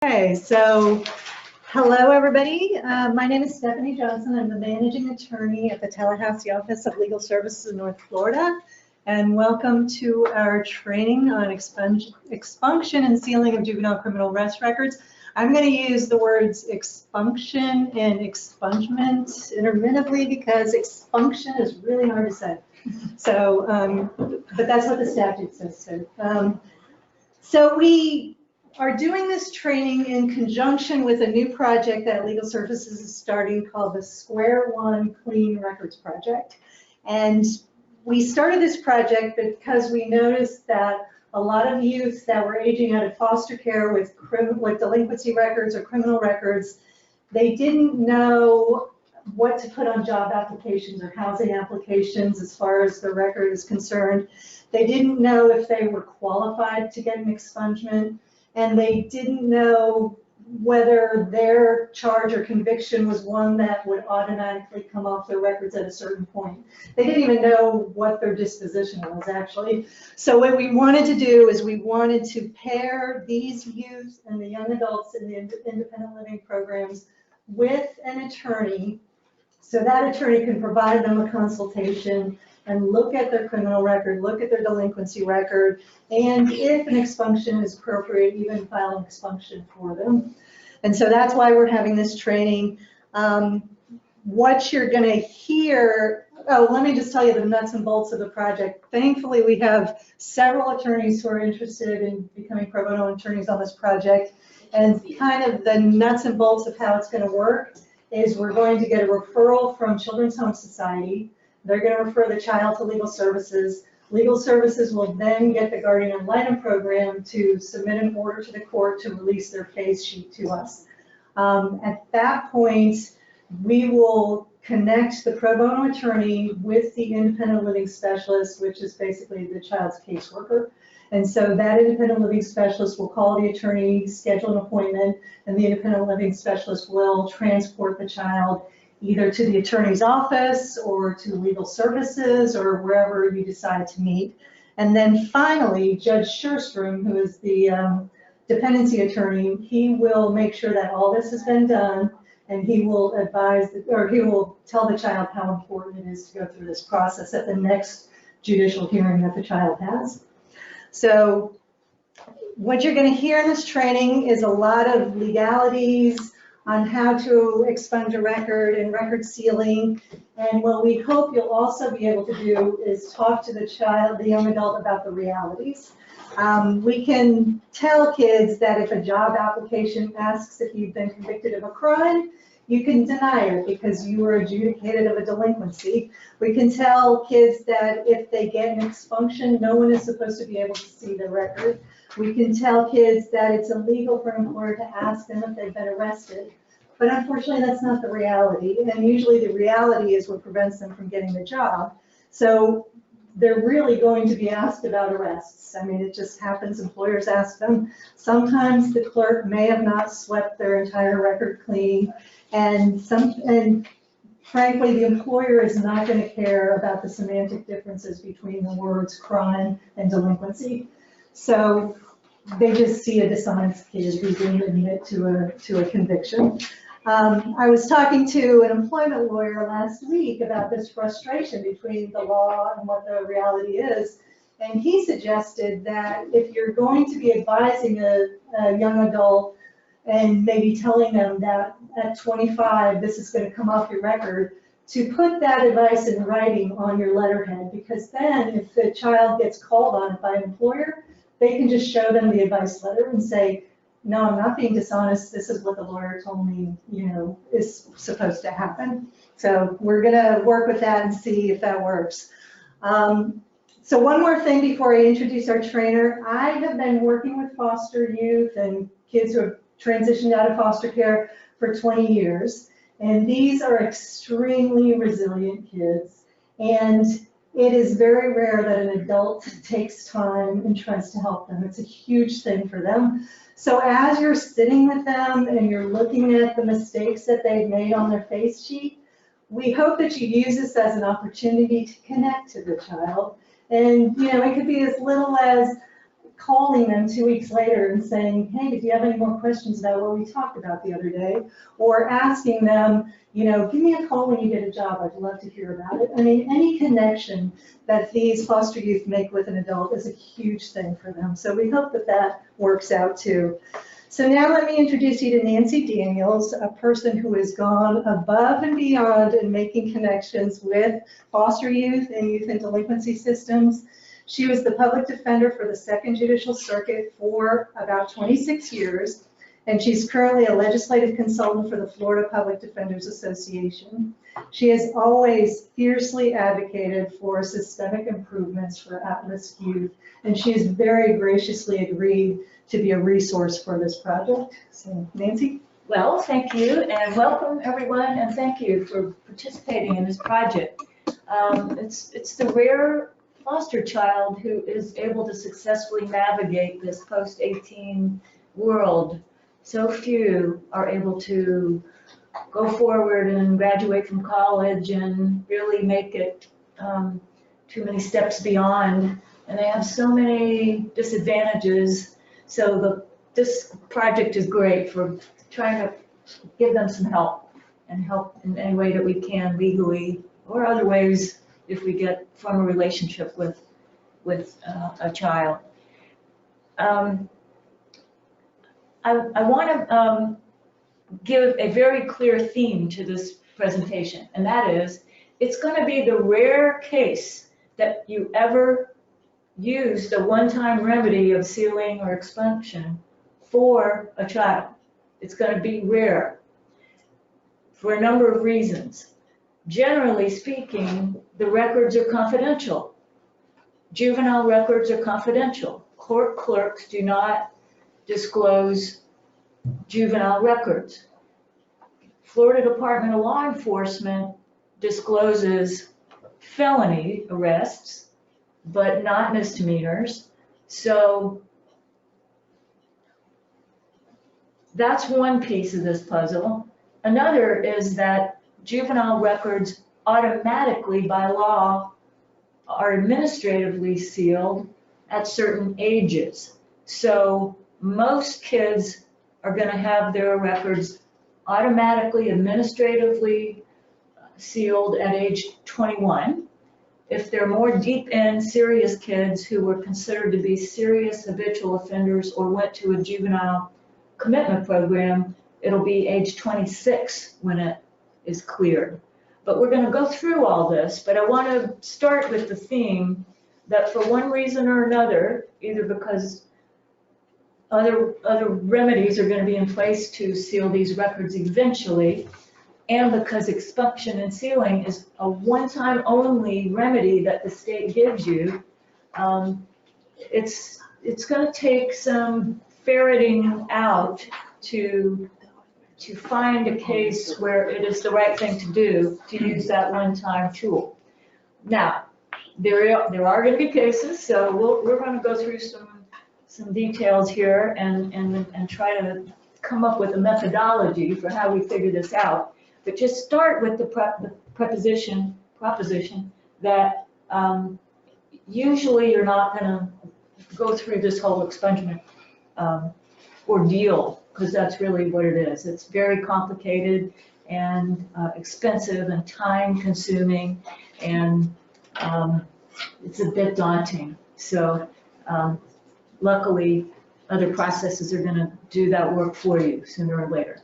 Okay, so hello everybody. My name is Stephanie Johnson. I'm the managing attorney at the Tallahassee Office of Legal Services in North Florida. And welcome to our training on expunction and sealing of juvenile criminal arrest records. I'm going to use the words expunction and expungement intermittently because expunction is really hard to say. So, but that's what the statute says. So we are doing this training in conjunction with a new project that Legal Services is starting called the Square One Clean Records Project. And we started this project because we noticed that a lot of youth that were aging out of foster care with delinquency records or criminal records, they didn't know what to put on job applications or housing applications as far as the record is concerned. They didn't know if they were qualified to get an expungement, and they didn't know whether their charge or conviction was one that would automatically come off their records at a certain point. They didn't even know what their disposition was, actually. So what we wanted to do is we wanted to pair these youth and the young adults in the independent living programs with an attorney, so that attorney can provide them a consultation and look at their criminal record, look at their delinquency record, and if an expunction is appropriate, even file an expunction for them. And so that's why we're having this training. What you're going to hear, let me just tell you the nuts and bolts of the project. Thankfully, we have several attorneys who are interested in becoming pro bono attorneys on this project. And kind of the nuts and bolts of how it's going to work is we're going to get a referral from Children's Home Society. They're going to refer the child to Legal Services. Legal Services will then get the guardian ad litem program to submit an order to the court to release their phase sheet to us. At that point, we will connect the pro bono attorney with the independent living specialist, which is basically the child's caseworker. And so that independent living specialist will call the attorney, schedule an appointment, and the independent living specialist will transport the child either to the attorney's office or to Legal Services or wherever you decide to meet. And then finally, Judge Scherstrom, who is the dependency attorney, he will make sure that all this has been done, and he will advise, or he will tell the child how important it is to go through this process at the next judicial hearing that the child has. So what you're going to hear in this training is a lot of legalities on how to expunge a record and record sealing. And what we hope you'll also be able to do is talk to the child, the young adult, about the realities. We can tell kids that if a job application asks if you've been convicted of a crime, you can deny it because you were adjudicated of a delinquency. We can tell kids that if they get an expunction, no one is supposed to be able to see the record. We can tell kids that it's illegal for an employer to ask them if they've been arrested. But unfortunately, that's not the reality. And usually the reality is what prevents them from getting the job. So they're really going to be asked about arrests. I mean, it just happens. Employers ask them. Sometimes the clerk may have not swept their entire record clean. And frankly, the employer is not going to care about the semantic differences between the words crime and delinquency. So they just see a dishonest kid who didn't admit to a conviction. I was talking to an employment lawyer last week about this frustration between the law and what the reality is. And he suggested that if you're going to be advising a young adult and maybe telling them that at 25, this is going to come off your record, to put that advice in writing on your letterhead, because then if the child gets called on it by an employer, they can just show them the advice letter and say, no, I'm not being dishonest. This is what the lawyer told me, is supposed to happen. So we're going to work with that and see if that works. So one more thing before I introduce our trainer. I have been working with foster youth and kids who have transitioned out of foster care for 20 years. And these are extremely resilient kids. And it is very rare that an adult takes time and tries to help them. It's a huge thing for them. So as you're sitting with them and you're looking at the mistakes that they've made on their face sheet, we hope that you use this as an opportunity to connect to the child. And, it could be as little as calling them 2 weeks later and saying, hey, do you have any more questions about what we talked about the other day? Or asking them, you know, give me a call when you get a job, I'd love to hear about it. I mean, any connection that these foster youth make with an adult is a huge thing for them. So we hope that that works out too. So now let me introduce you to Nancy Daniels, a person who has gone above and beyond in making connections with foster youth and youth and delinquency systems. She was the public defender for the Second Judicial Circuit for about 26 years, and she's currently a legislative consultant for the Florida Public Defenders Association. She has always fiercely advocated for systemic improvements for at-risk youth, and she has very graciously agreed to be a resource for this project. So, Nancy? Well, thank you, and welcome everyone, and thank you for participating in this project. It's the rare foster child who is able to successfully navigate this post-18 world. So few are able to go forward and graduate from college and really make it too many steps beyond, and they have so many disadvantages. So this project is great for trying to give them some help and help in any way that we can legally or other ways if we get from a relationship with a child. I want to give a very clear theme to this presentation, and that is it's going to be the rare case that you ever use the one-time remedy of sealing or expunction for a child. It's going to be rare for a number of reasons. Generally speaking, the records are confidential. Juvenile records are confidential. Court clerks do not disclose juvenile records. Florida Department of Law Enforcement discloses felony arrests, but not misdemeanors. So that's one piece of this puzzle. Another is that juvenile records automatically by law are administratively sealed at certain ages. So most kids are going to have their records automatically administratively sealed at age 21. If they're more deep in serious kids who were considered to be serious habitual offenders or went to a juvenile commitment program, it'll be age 26 when it is cleared. But we're going to go through all this, but I want to start with the theme that for one reason or another, either because other remedies are going to be in place to seal these records eventually, and because expunction and sealing is a one-time only remedy that the state gives you, it's going to take some ferreting out to find a case where it is the right thing to do to use that one-time tool. Now, there are going to be cases, so we're going to go through some details here and try to come up with a methodology for how we figure this out. But just start with the proposition that usually you're not going to go through this whole expungement ordeal, because that's really what it is. It's very complicated and expensive and time consuming, and it's a bit daunting. So luckily other processes are going to do that work for you sooner or later.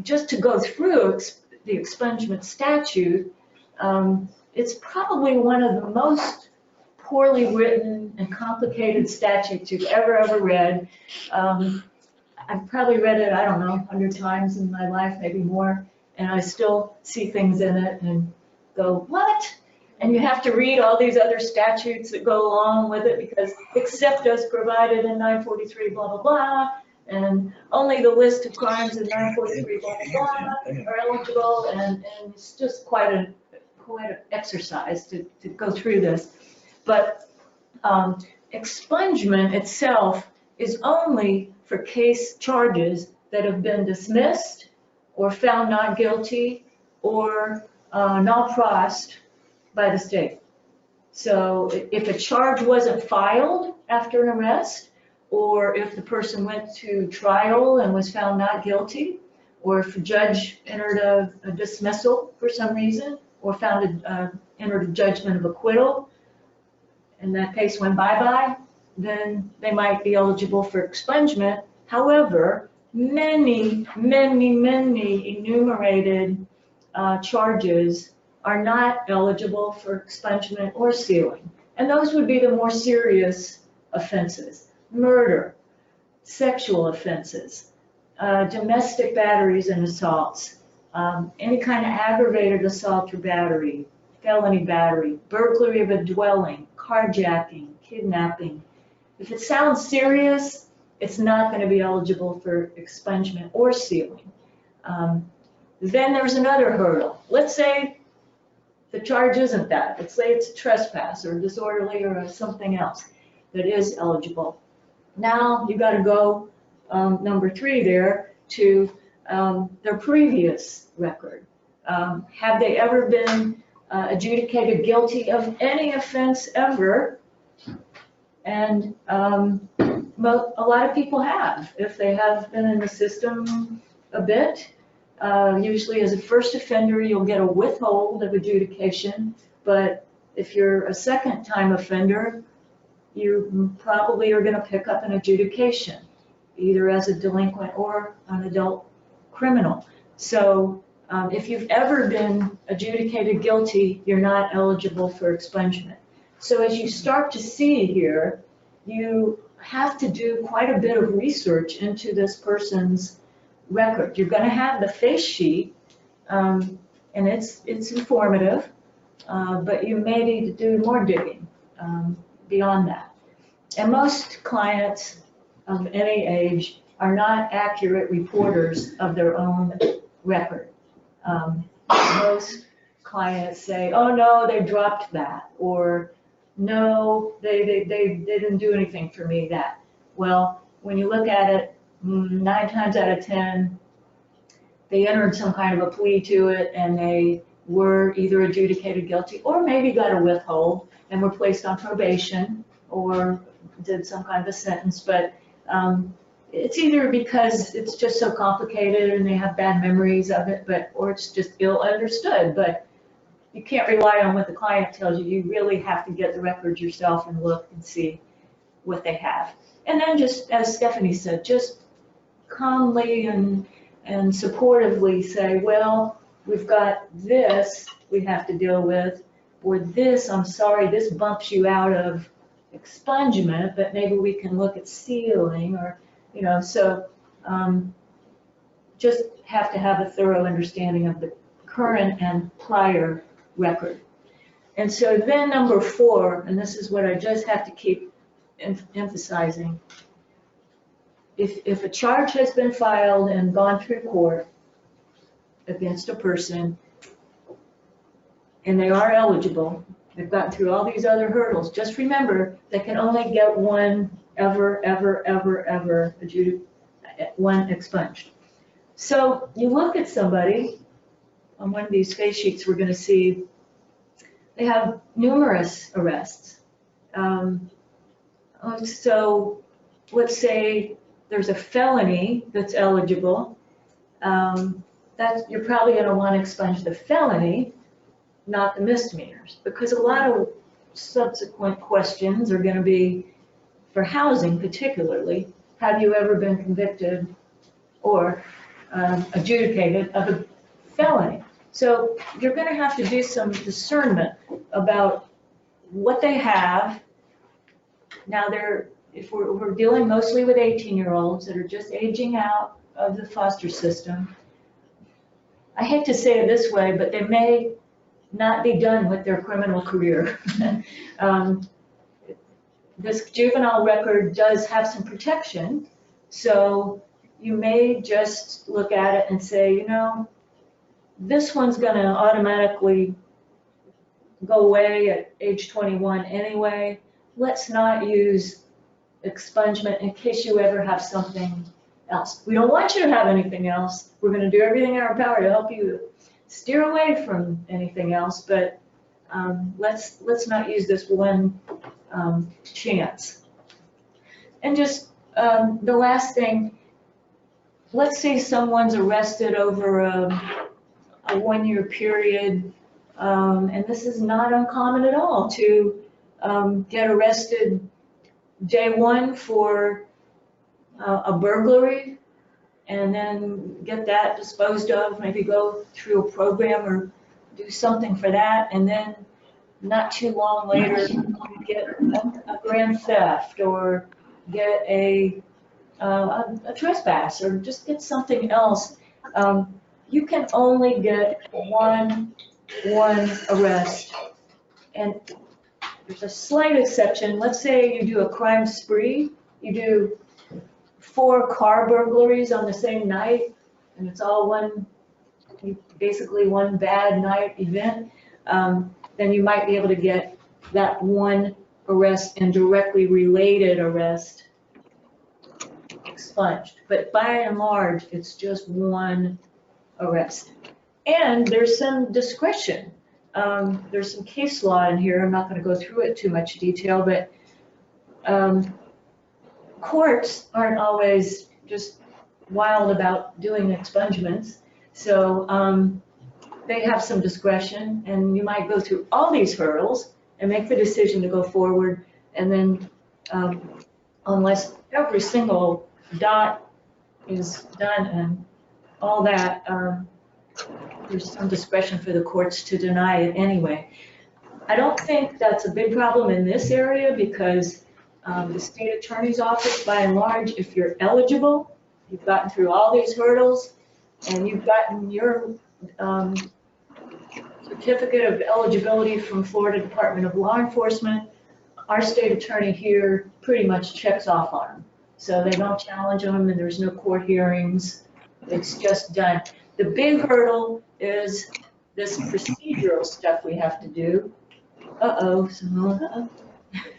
Just to go through the expungement statute, it's probably one of the most poorly written and complicated statutes you've ever read. I've probably read it, I don't know, 100 times in my life, maybe more, and I still see things in it and go, what? And you have to read all these other statutes that go along with it, because except as provided in 943 blah blah blah, and only the list of crimes in 943 blah blah blah are eligible, and it's just quite an exercise to go through this. But expungement itself is only for case charges that have been dismissed or found not guilty or null prost by the state. So if a charge wasn't filed after an arrest, or if the person went to trial and was found not guilty, or if a judge entered a dismissal for some reason, or entered a judgment of acquittal, and that case went bye-bye, then they might be eligible for expungement. However, many enumerated charges are not eligible for expungement or sealing. And those would be the more serious offenses: murder, sexual offenses, domestic batteries and assaults, any kind of aggravated assault or battery, felony battery, burglary of a dwelling, carjacking, kidnapping. If it sounds serious, it's not going to be eligible for expungement or sealing. Then there's another hurdle. Let's say the charge isn't that. Let's say it's a trespass or disorderly or something else that is eligible. Now you got to go, number 3 there, to their previous record. Have they ever been adjudicated guilty of any offense ever? And a lot of people have. If they have been in the system a bit, usually as a first offender, you'll get a withhold of adjudication. But if you're a second-time offender, you probably are going to pick up an adjudication, either as a delinquent or an adult criminal. So if you've ever been adjudicated guilty, you're not eligible for expungement. So as you start to see here, you have to do quite a bit of research into this person's record. You're going to have the face sheet, and it's informative, but you may need to do more digging beyond that. And most clients of any age are not accurate reporters of their own record. Most clients say, oh no, they dropped that, or no, they didn't do anything for me that. Well, when you look at it, 9 times out of 10, they entered some kind of a plea to it and they were either adjudicated guilty or maybe got a withhold and were placed on probation or did some kind of a sentence. But it's either because it's just so complicated and they have bad memories of it, or it's just ill understood. But you can't rely on what the client tells you. You really have to get the records yourself and look and see what they have. And then just, as Stephanie said, just calmly and supportively say, well, we've got this we have to deal with, or this, I'm sorry, this bumps you out of expungement, but maybe we can look at sealing, or, you know, so just have to have a thorough understanding of the current and prior record. And so then number 4, and this is what I just have to keep emphasizing, if a charge has been filed and gone through court against a person and they are eligible, they've gotten through all these other hurdles, just remember they can only get one one expunged. So you look at somebody on one of these face sheets, we're going to see they have numerous arrests. So let's say there's a felony that's eligible. You're probably going to want to expunge the felony, not the misdemeanors, because a lot of subsequent questions are going to be, for housing particularly, have you ever been convicted or adjudicated of a felony? So you're going to have to do some discernment about what they have. Now, if we're dealing mostly with 18-year-olds that are just aging out of the foster system, I hate to say it this way, but they may not be done with their criminal career. This juvenile record does have some protection, so you may just look at it and say, you know, this one's going to automatically go away at age 21 anyway. Let's not use expungement in case you ever have something else. We don't want you to have anything else. We're going to do everything in our power to help you steer away from anything else, but Let's not use this one chance. And just the last thing, let's say someone's arrested over a 1-year period, and this is not uncommon at all to get arrested day one for a burglary, and then get that disposed of, maybe go through a program or do something for that, and then not too long later get a grand theft or get a trespass or just get something else. You can only get one arrest, and there's a slight exception. Let's say you do a crime spree, you do 4 car burglaries on the same night, and it's all basically one bad night event, then you might be able to get that one arrest and directly related arrest expunged. But by and large, it's just one arrest. And there's some discretion. There's some case law in here. I'm not going to go through it too much detail, but courts aren't always just wild about doing expungements. So they have some discretion, and you might go through all these hurdles and make the decision to go forward, and then unless every single dot is done and all that, there's some discretion for the courts to deny it anyway. I don't think that's a big problem in this area because the state attorney's office, by and large, if you're eligible, you've gotten through all these hurdles, and you've gotten your certificate of eligibility from Florida Department of Law Enforcement, our state attorney here pretty much checks off on them. So they don't challenge them, and there's no court hearings. It's just done. The big hurdle is this procedural stuff we have to do. Uh-oh.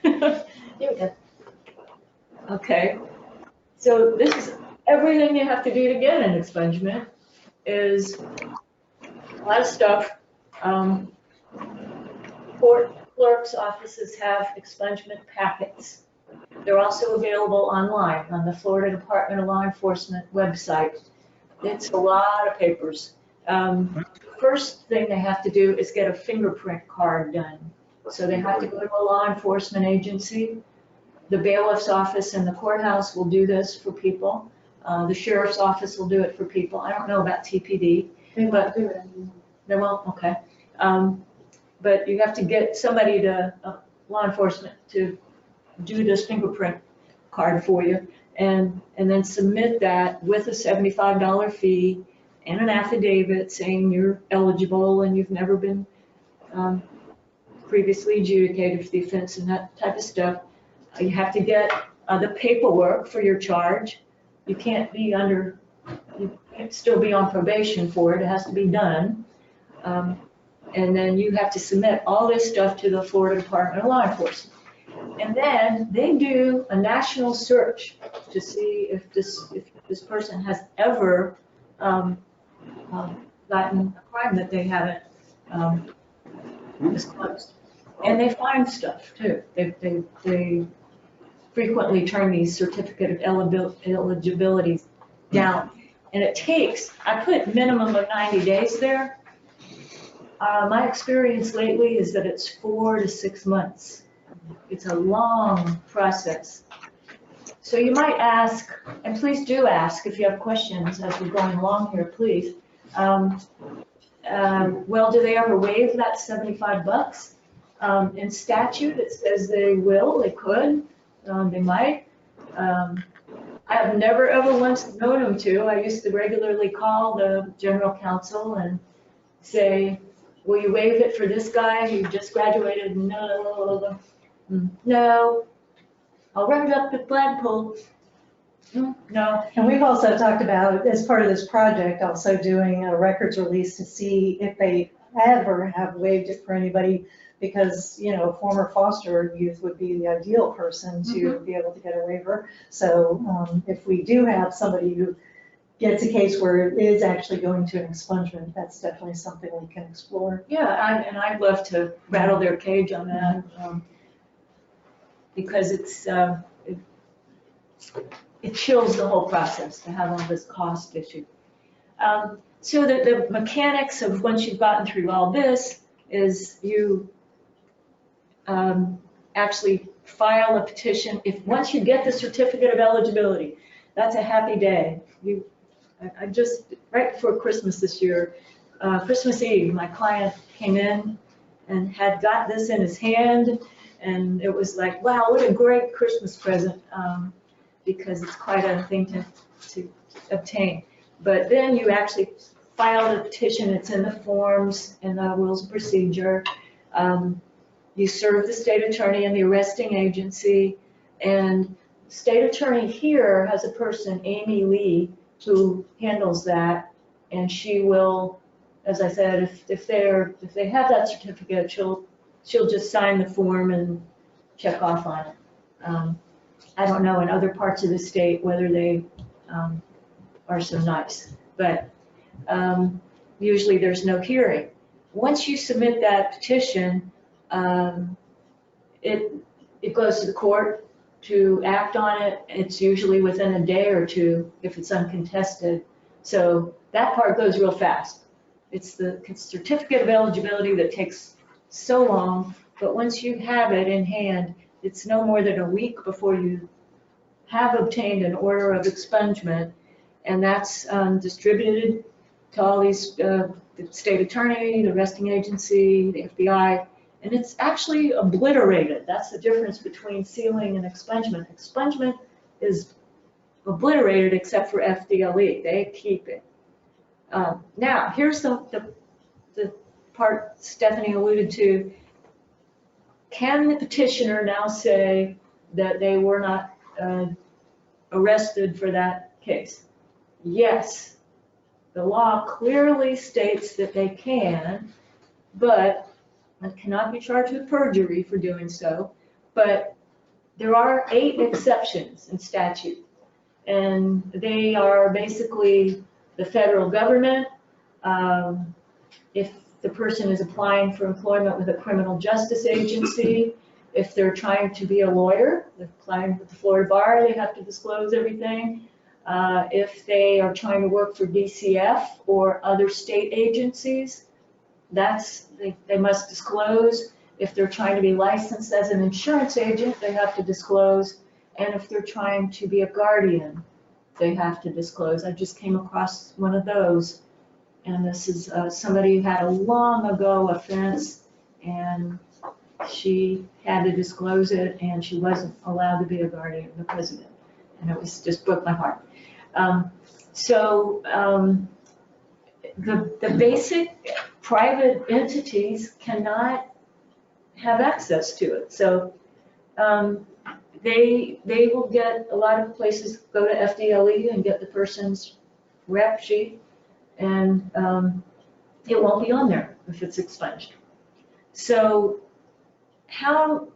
Here we go. Okay. So this is everything you have to do to get an expungement is a lot of stuff. Court clerks' offices have expungement packets. They're also available online on the Florida Department of Law Enforcement website. It's a lot of papers. First thing they have to do is get a fingerprint card done. So they have to go to a law enforcement agency. The bailiff's office and the courthouse will do this for people. The sheriff's office will do it for people. I don't know about TPD. They won't do it anymore. They won't? Okay. But you have to get somebody to law enforcement to do this fingerprint card for you, and then submit that with a $75 fee and an affidavit saying you're eligible and you've never been previously adjudicated for the offense and that type of stuff. You have to get the paperwork for your charge. You can't still be on probation for it. It has to be done. And then you have to submit all this stuff to the Florida Department of Law Enforcement. And then they do a national search to see if this person has ever gotten a crime that they haven't disclosed. And they find stuff too. They frequently turn these certificate of eligibilities down. And it takes, I put minimum of 90 days there. My experience lately is that it's 4 to 6 months. It's a long process. So you might ask, and please do ask if you have questions as we're going along here, please. Well, do they ever waive that $75? In statute, it says they will, they could, they might. I have never ever once known them to. I used to regularly call the general counsel and say, will you waive it for this guy who just graduated? No. No. I'll run it up the flagpole. No. And we've also talked about, as part of this project, also doing a records release to see if they ever have waived it for anybody, because, you know, a former foster youth would be the ideal person to be able to get a waiver. So if we do have somebody who gets a case where it is actually going to an expungement, that's definitely something we can explore. Yeah, and I'd love to rattle their cage on that, because it chills the whole process to have all this cost issue. So the mechanics of once you've gotten through all this is you actually file a petition. Once you get the certificate of eligibility, that's a happy day. I just, right before Christmas this year, Christmas Eve, my client came in and had got this in his hand, and it was like, wow, what a great Christmas present, because it's quite a thing to obtain. But then you actually file the petition, it's in the forms, in the rules of procedure. You serve the state attorney and the arresting agency, and the state attorney here has a person, Amy Lee, who handles that, and she will, as I said, if they have that certificate, she'll just sign the form and check off on it. I don't know in other parts of the state whether they are so nice, but usually there's no hearing. Once you submit that petition, it goes to the court to act on it. It's usually within a day or two if it's uncontested. So that part goes real fast. It's the certificate of eligibility that takes so long, but once you have it in hand, it's no more than a week before you have obtained an order of expungement, and that's distributed to all these, the state attorney, the arresting agency, the FBI, and it's actually obliterated. That's the difference between sealing and expungement. Expungement is obliterated except for FDLE. They keep it. Now, here's the part Stephanie alluded to. Can the petitioner now say that they were not arrested for that case? Yes. The law clearly states that they can, but it cannot be charged with perjury for doing so. But there are 8 exceptions in statute, and they are basically the federal government, if the person is applying for employment with a criminal justice agency, if they're trying to be a lawyer, they're applying with the Florida Bar, they have to disclose everything. If they are trying to work for DCF or other state agencies, they must disclose. If they're trying to be licensed as an insurance agent, they have to disclose. And if they're trying to be a guardian, they have to disclose. I just came across one of those, and this is somebody who had a long ago offense, and she had to disclose it, and she wasn't allowed to be a guardian because of it, and it was just broke my heart. The basic private entities cannot have access to it, so they will get, a lot of places go to FDLE and get the person's rep sheet, and it won't be on there if it's expunged. So how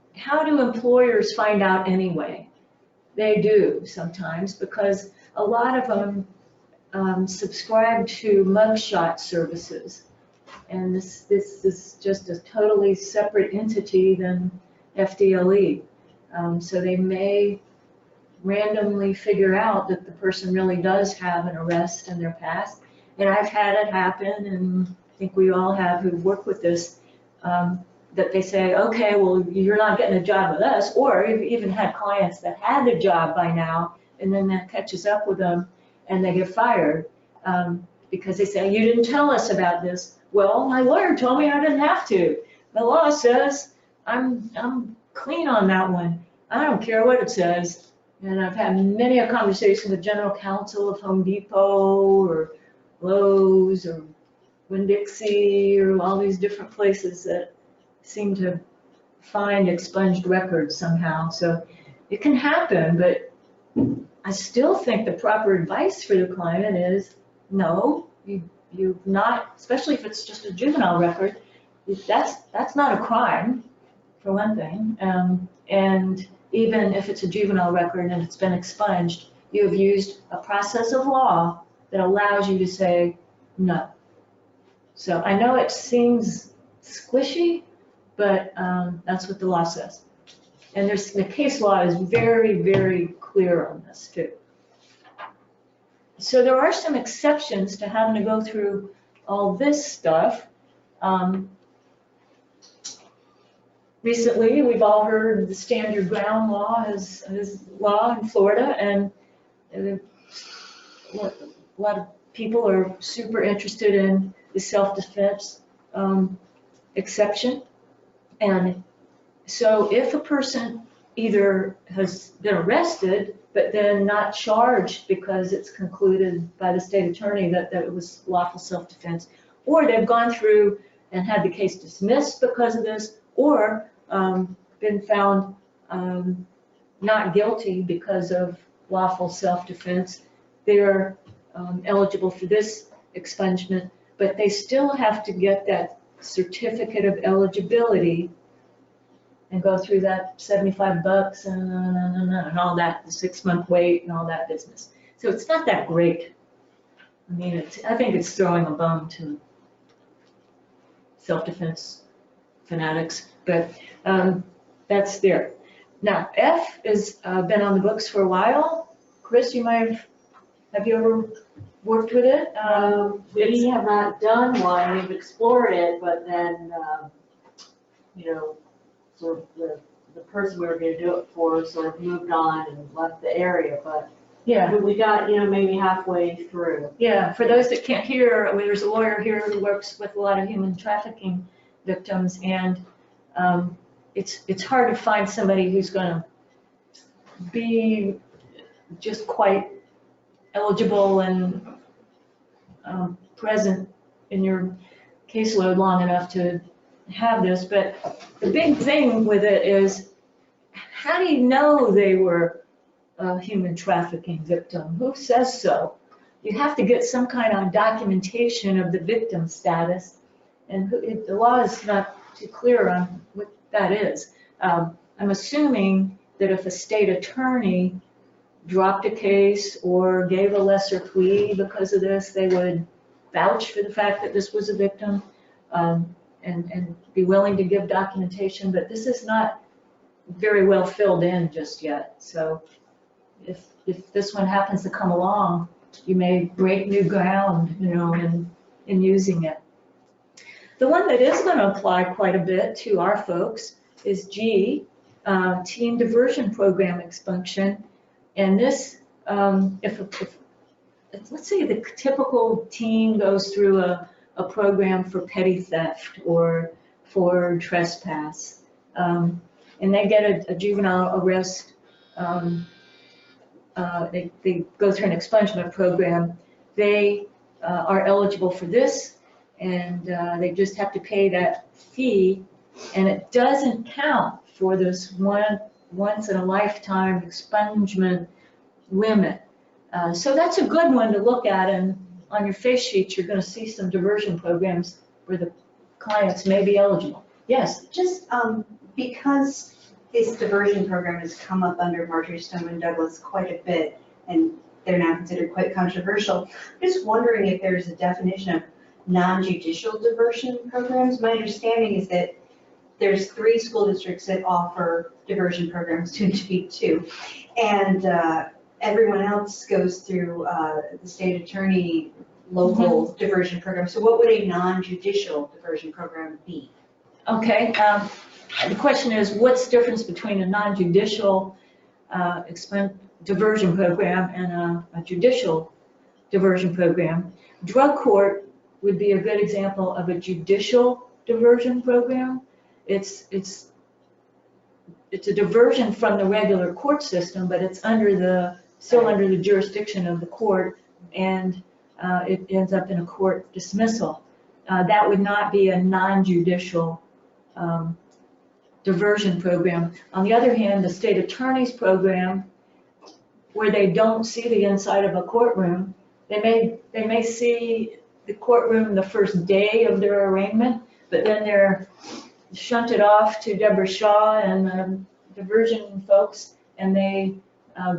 do employers find out anyway? They do sometimes, because a lot of them subscribe to mugshot services, and this is just a totally separate entity than FDLE. So they may randomly figure out that the person really does have an arrest in their past. And I've had it happen, and I think we all have who've worked with this, that they say, okay, well, you're not getting a job with us. Or we've even had clients that had a job by now, and then that catches up with them, and they get fired because they say, you didn't tell us about this. Well, my lawyer told me I didn't have to. The law says I'm clean on that one. I don't care what it says. And I've had many a conversation with general counsel of Home Depot or Lowe's or Winn-Dixie or all these different places that seem to find expunged records somehow. So it can happen, but I still think the proper advice for the client is, no, you not, especially if it's just a juvenile record, that's not a crime, for one thing. And even if it's a juvenile record and it's been expunged, you have used a process of law that allows you to say no. So I know it seems squishy, but that's what the law says. And the case law is very, very clear on this too. So there are some exceptions to having to go through all this stuff. Recently, we've all heard the stand your ground law is law in Florida, and a lot of people are super interested in the self-defense exception. And so if a person either has been arrested, but then not charged because it's concluded by the state attorney that it was lawful self-defense, or they've gone through and had the case dismissed because of this, or been found not guilty because of lawful self-defense, they're eligible for this expungement, but they still have to get that certificate of eligibility and go through that $75 and all that, the 6-month wait and all that business. So it's not that great. I mean, I think it's throwing a bone to self-defense fanatics, but that's there. Now, F has been on the books for a while. Chris, you might have you ever worked with it? We have not done one, we've explored it, but then, you know, sort of the person we were gonna do it for sort of moved on and left the area, but Yeah. we got, you know, maybe halfway through. Yeah, for those that can't hear, there's a lawyer here who works with a lot of human trafficking victims, and it's hard to find somebody who's gonna be just quite eligible and present in your caseload long enough to have this. But the big thing with it is, how do you know they were a human trafficking victim? Who says so? You have to get some kind of documentation of the victim status, and the law is not too clear on what that is. I'm assuming that if a state attorney dropped a case or gave a lesser plea because of this, they would vouch for the fact that this was a victim and be willing to give documentation, but this is not very well filled in just yet. So if this one happens to come along, you may break new ground, you know, in using it. The one that is going to apply quite a bit to our folks is G, Teen Diversion Program Expunction. And this, if let's say the typical teen goes through a program for petty theft or for trespass, and they get a juvenile arrest, they go through an expungement program, they are eligible for this, and they just have to pay that fee, and it doesn't count for this once in a lifetime expungement limit. So that's a good one to look at, and on your face sheet you're going to see some diversion programs where the clients may be eligible. Yes? Just because this diversion program has come up under Marjorie Stoneman Douglas quite a bit, and they're now considered quite controversial, I'm just wondering if there's a definition of non-judicial diversion programs. My understanding is that there's 3 school districts that offer diversion programs, soon to be 2, and everyone else goes through the state attorney local diversion program. So what would a non-judicial diversion program be? Okay, the question is, what's the difference between a non-judicial diversion program and a judicial diversion program? Drug court would be a good example of a judicial diversion program. It's a diversion from the regular court system, but it's still under the jurisdiction of the court, and it ends up in a court dismissal. That would not be a non-judicial diversion program. On the other hand, the state attorney's program, where they don't see the inside of a courtroom, they may see the courtroom the first day of their arraignment, but then they're shunted off to Deborah Shaw and diversion folks, and they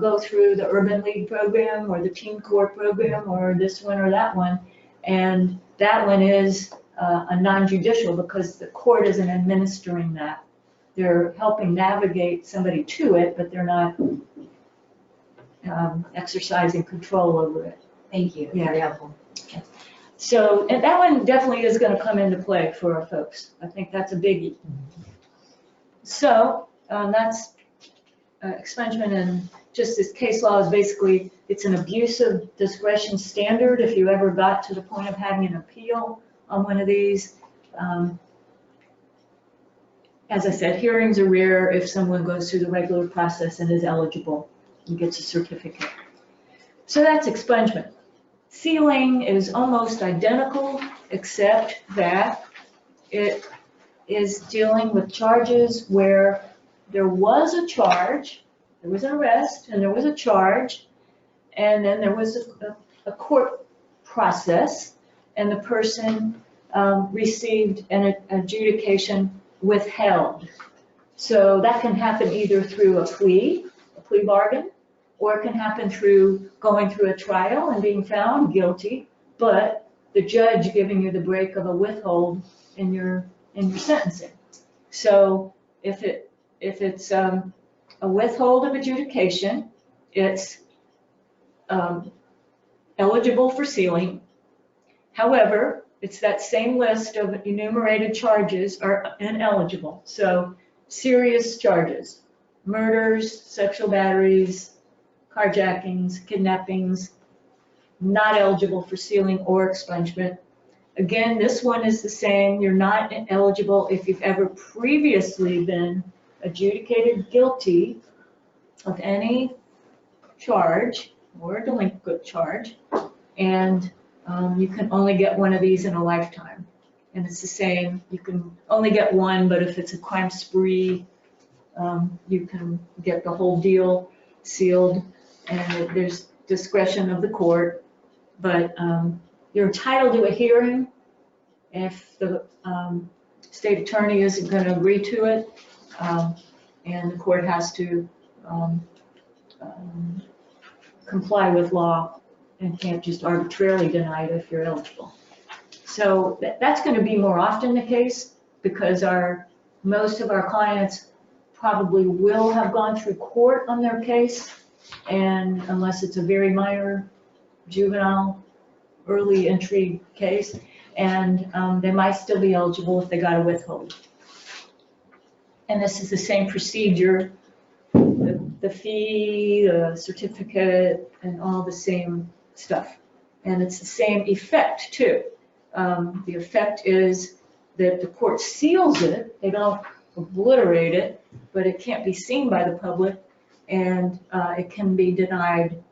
go through the Urban League program or the Teen Court program or this one or that one. And that one is a non-judicial because the court isn't administering that. They're helping navigate somebody to it, but they're not exercising control over it. Thank you, Yeah. very helpful. So, and that one definitely is going to come into play for our folks. I think that's a biggie. So that's expungement, and just this case law is basically, it's an abuse of discretion standard if you ever got to the point of having an appeal on one of these. As I said, hearings are rare if someone goes through the regular process and is eligible and gets a certificate. So that's expungement. Sealing is almost identical, except that it is dealing with charges where there was a charge, there was an arrest, and there was a charge, and then there was a court process, and the person received an adjudication withheld. So that can happen either through a plea bargain, or it can happen through going through a trial and being found guilty, but the judge giving you the break of a withhold in your sentencing. So if it's a withhold of adjudication, it's eligible for sealing. However, it's that same list of enumerated charges are ineligible. So serious charges, murders, sexual batteries, carjackings, kidnappings, not eligible for sealing or expungement. Again, this one is the same. You're not eligible if you've ever previously been adjudicated guilty of any charge or delinquent charge, and you can only get one of these in a lifetime. And it's the same, you can only get one, but if it's a crime spree, you can get the whole deal sealed, and there's discretion of the court, but you're entitled to a hearing. If the state attorney isn't going to agree to it, and the court has to comply with law and can't just arbitrarily deny it if you're eligible. So that's going to be more often the case because most of our clients probably will have gone through court on their case, and unless it's a very minor juvenile early entry case, and they might still be eligible if they got a withhold. And this is the same procedure, the fee, the certificate, and all the same stuff. And it's the same effect too. The effect is that the court seals it, they don't obliterate it, but it can't be seen by the public, and it can be denied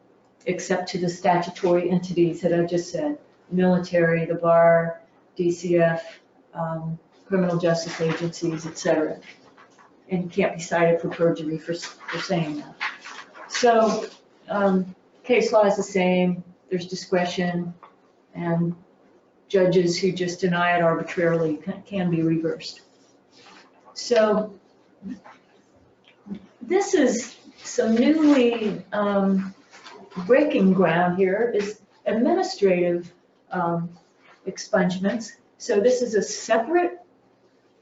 except to the statutory entities that I just said, military, the bar, DCF, criminal justice agencies, etc. And can't be cited for perjury for saying that. So case law is the same, there's discretion, and judges who just deny it arbitrarily can be reversed. So this is some newly breaking ground here is administrative expungements. So this is a separate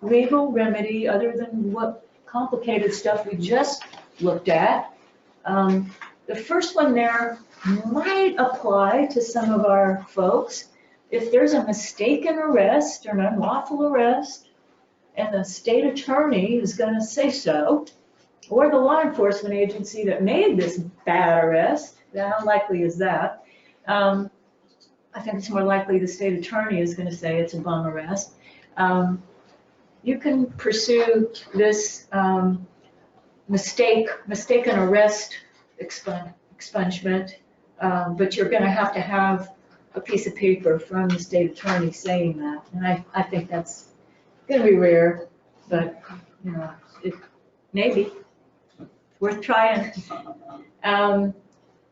legal remedy other than what complicated stuff we just looked at. The first one there might apply to some of our folks. If there's a mistaken arrest or an unlawful arrest, and the state attorney is going to say so, or the law enforcement agency that made this bad arrest, how likely is that? I think it's more likely the state attorney is going to say it's a bum arrest. You can pursue this mistaken arrest expungement, but you're going to have a piece of paper from the state attorney saying that. And I think that's going to be rare, but you know, it may be worth trying.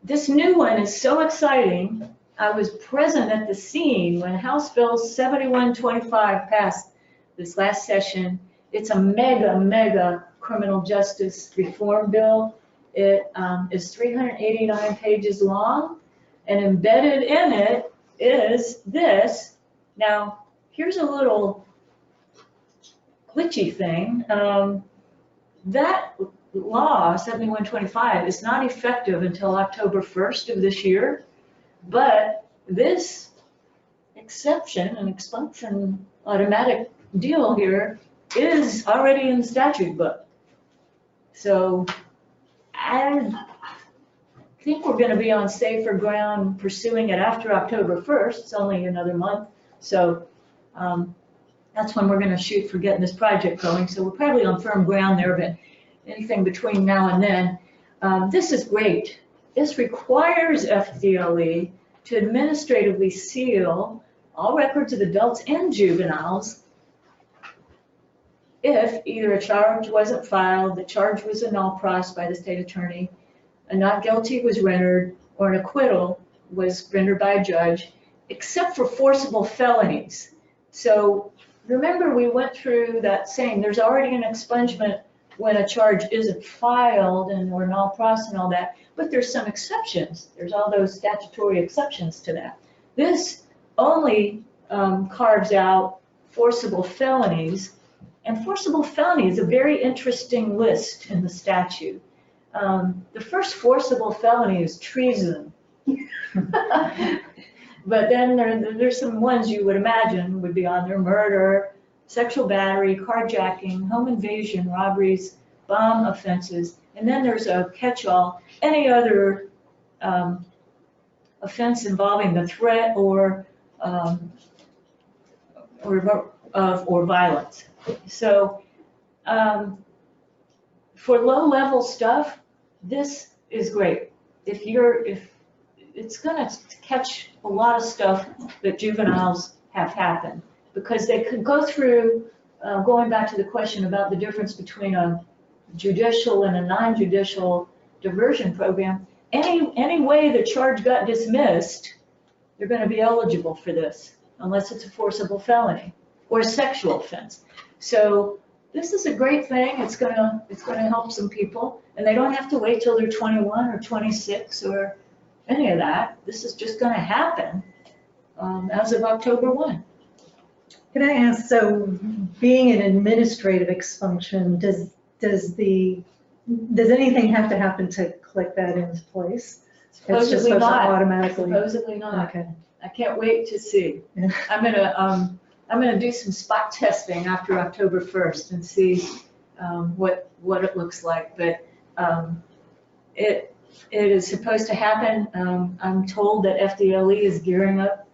This new one is so exciting. I was present at the scene when House Bill 7125 passed this last session. It's a mega criminal justice reform bill. It is 389 pages long, and embedded in it is this. Now, here's a little glitchy thing. That law, 7125, is not effective until October 1st of this year, but this exception, an expunction automatic deal here, is already in the statute book. So I think we're gonna be on safer ground pursuing it after October 1st. It's only another month. So that's when we're gonna shoot for getting this project going. So we're probably on firm ground there, but anything between now and then. This is great. This requires FDLE to administratively seal all records of adults and juveniles if either a charge wasn't filed, the charge was a null pros by the state attorney, a not guilty was rendered, or an acquittal was rendered by a judge, except for forcible felonies. So remember, we went through that saying there's already an expungement when a charge isn't filed and we're null pros and all that, but there's some exceptions. There's all those statutory exceptions to that. This only carves out forcible felonies, and forcible felony is a very interesting list in the statute. The first forcible felony is treason. But then there's some ones you would imagine would be on there: murder, sexual battery, carjacking, home invasion, robberies, bomb offenses. And then there's a catch-all, any other offense involving the threat or violence. So for low-level stuff, this is great. If it's gonna catch a lot of stuff that juveniles have happen, because they could go through, going back to the question about the difference between a judicial and a non-judicial diversion program, any way the charge got dismissed, they're gonna be eligible for this, unless it's a forcible felony or a sexual offense. So this is a great thing. It's gonna help some people, and they don't have to wait till they're 21 or 26 or any of that. This is just gonna happen as of October 1. Can I ask, so being an administrative expunction, does anything have to happen to click that into place? It's just Supposedly supposed to not. automatically. Supposedly not. Okay. I can't wait to see. Yeah. I'm gonna do some spot testing after October 1st and see what it looks like. But it is supposed to happen. I'm told that FDLE is gearing up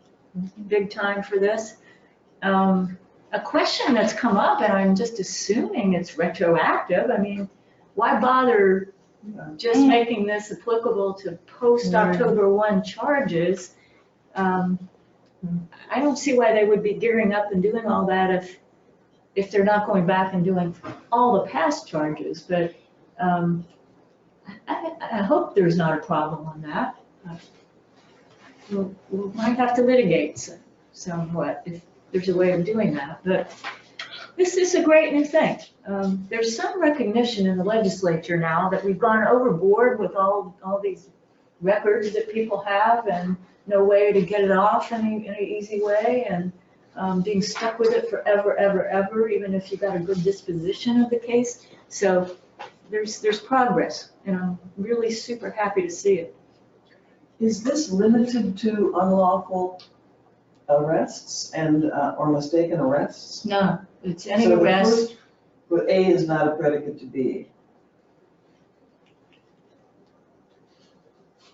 big time for this. A question that's come up, and I'm just assuming it's retroactive. I mean, why bother just making this applicable to post-October 1 charges? I don't see why they would be gearing up and doing all that if they're not going back and doing all the past charges. But I hope there's not a problem on that. We might have to litigate somewhat if there's a way of doing that. But this is a great new thing. There's some recognition in the legislature now that we've gone overboard with all these records that people have, and no way to get it off in an easy way, and being stuck with it forever, ever, even if you got a good disposition of the case. So there's progress, and I'm really super happy to see it. Is this limited to unlawful arrests and or mistaken arrests? No, it's any So the arrest. first- But A is not a predicate to B.